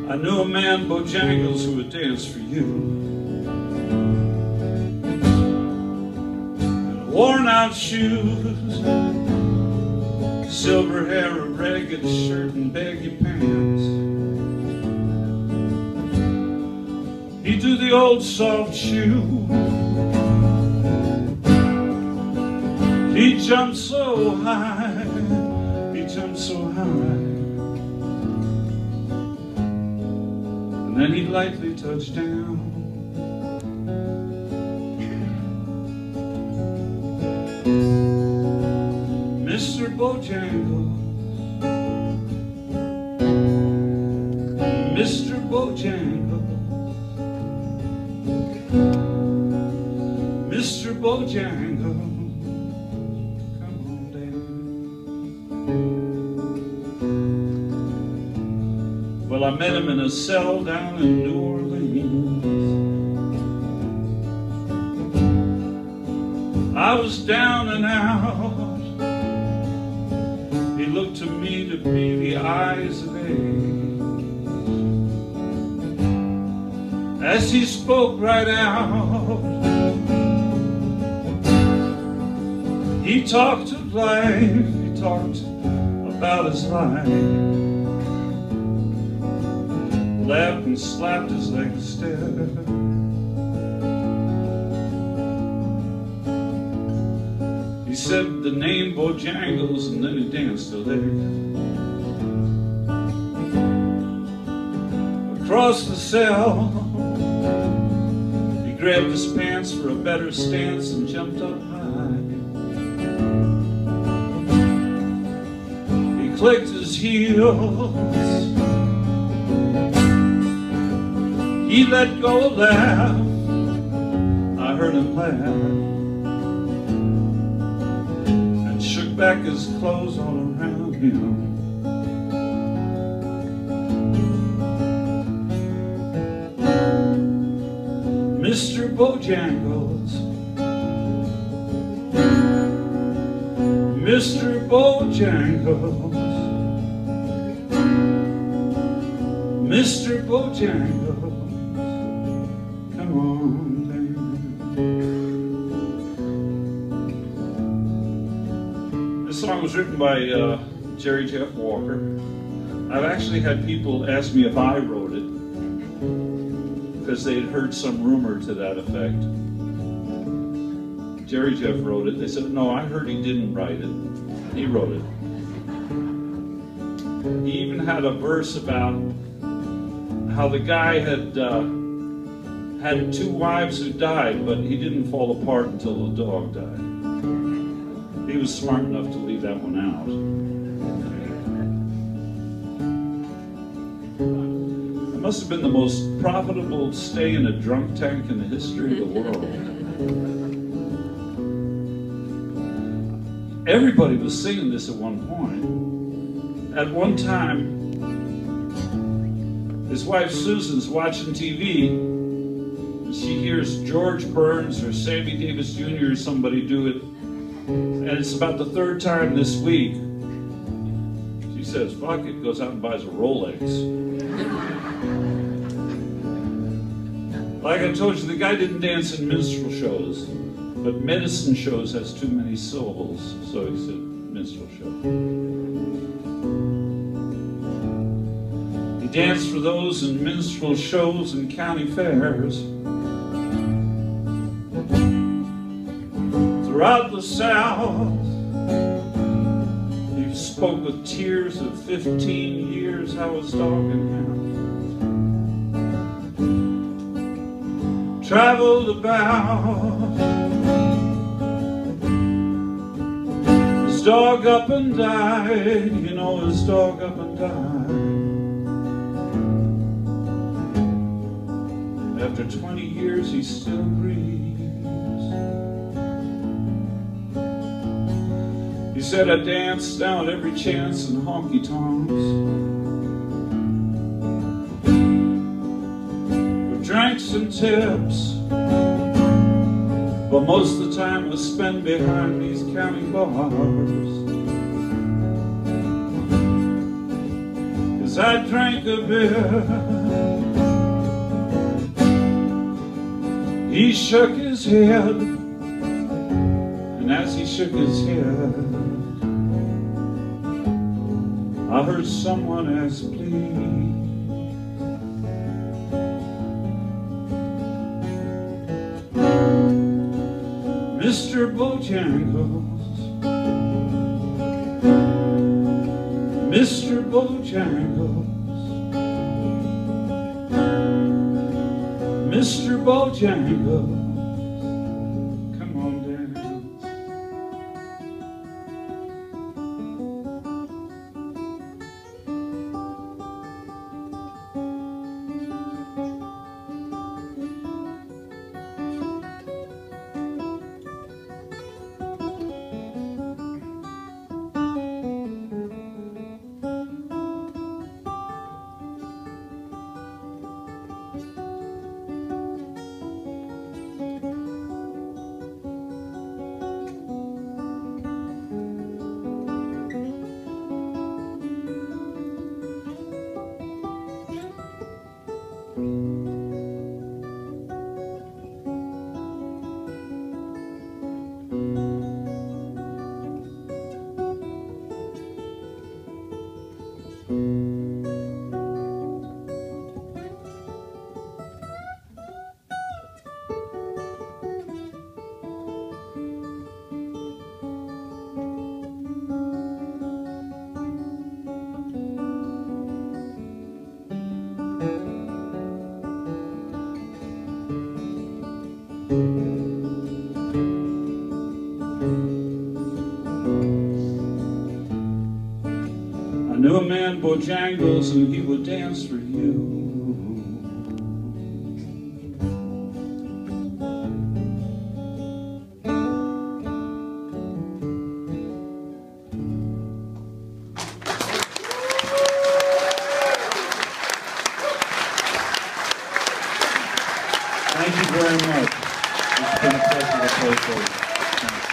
I knew a man, Bojangles, who would dance for you. And worn out shoes, silver hair, a ragged shirt, and baggy pants. He'd do the old soft shoe. He jumped so high, he jumped so high. And then he'd lightly touch down. Mr. Bojangles, Mr. Bojangles, Mr. Bojangles, come on down. Well, I met him in a cell down in New Orleans. I was down and out. He looked to me to be the eyes of age. As he spoke right out, he talked of life, he talked about his life. Laughed and slapped his leg instead. He said the name Bojangles, and then he danced a leg. Across the cell, he grabbed his pants for a better stance and jumped up high. He clicked his heels. He let go a laugh. I heard him laugh. Back his clothes all around him. Mr. Bojangles, Mr. Bojangles, Mr. Bojangles, come on down. This song was written by Jerry Jeff Walker. I've actually had people ask me if I wrote it because they had heard some rumor to that effect. Jerry Jeff wrote it. They said, no, I heard he didn't write it. He wrote it. He even had a verse about how the guy had had 2 wives who died, but he didn't fall apart until the dog died. He was smart enough to leave that one out. It must have been the most profitable stay in a drunk tank in the history of the world. Everybody was singing this at one point. At one time, his wife Susan's watching TV, and she hears George Burns or Sammy Davis Jr. or somebody do it. And it's about the 3rd time this week. She says, fuck it, goes out and buys a Rolex. Like I told you, the guy didn't dance in minstrel shows, but medicine shows has too many syllables, so he said minstrel show. He danced for those in minstrel shows and county fairs. Throughout the South, he spoke with tears of 15 years how his dog and hound traveled about. His dog up and died, you know, his dog up and died. After 20 years, he still grieves. He said, I danced down at every chance in honky-tonks, for drinks and tips, but most of the time I spend behind these county bars. as I drank a beer. He shook his head, and as he shook his head, I heard someone ask, please. Mr. Bojangles, Mr. Bojangles, Mr. Bojangles, come on dance. I knew a man, Bojangles, and he would dance for you. Thank you very much. It's been a pleasure to play for you.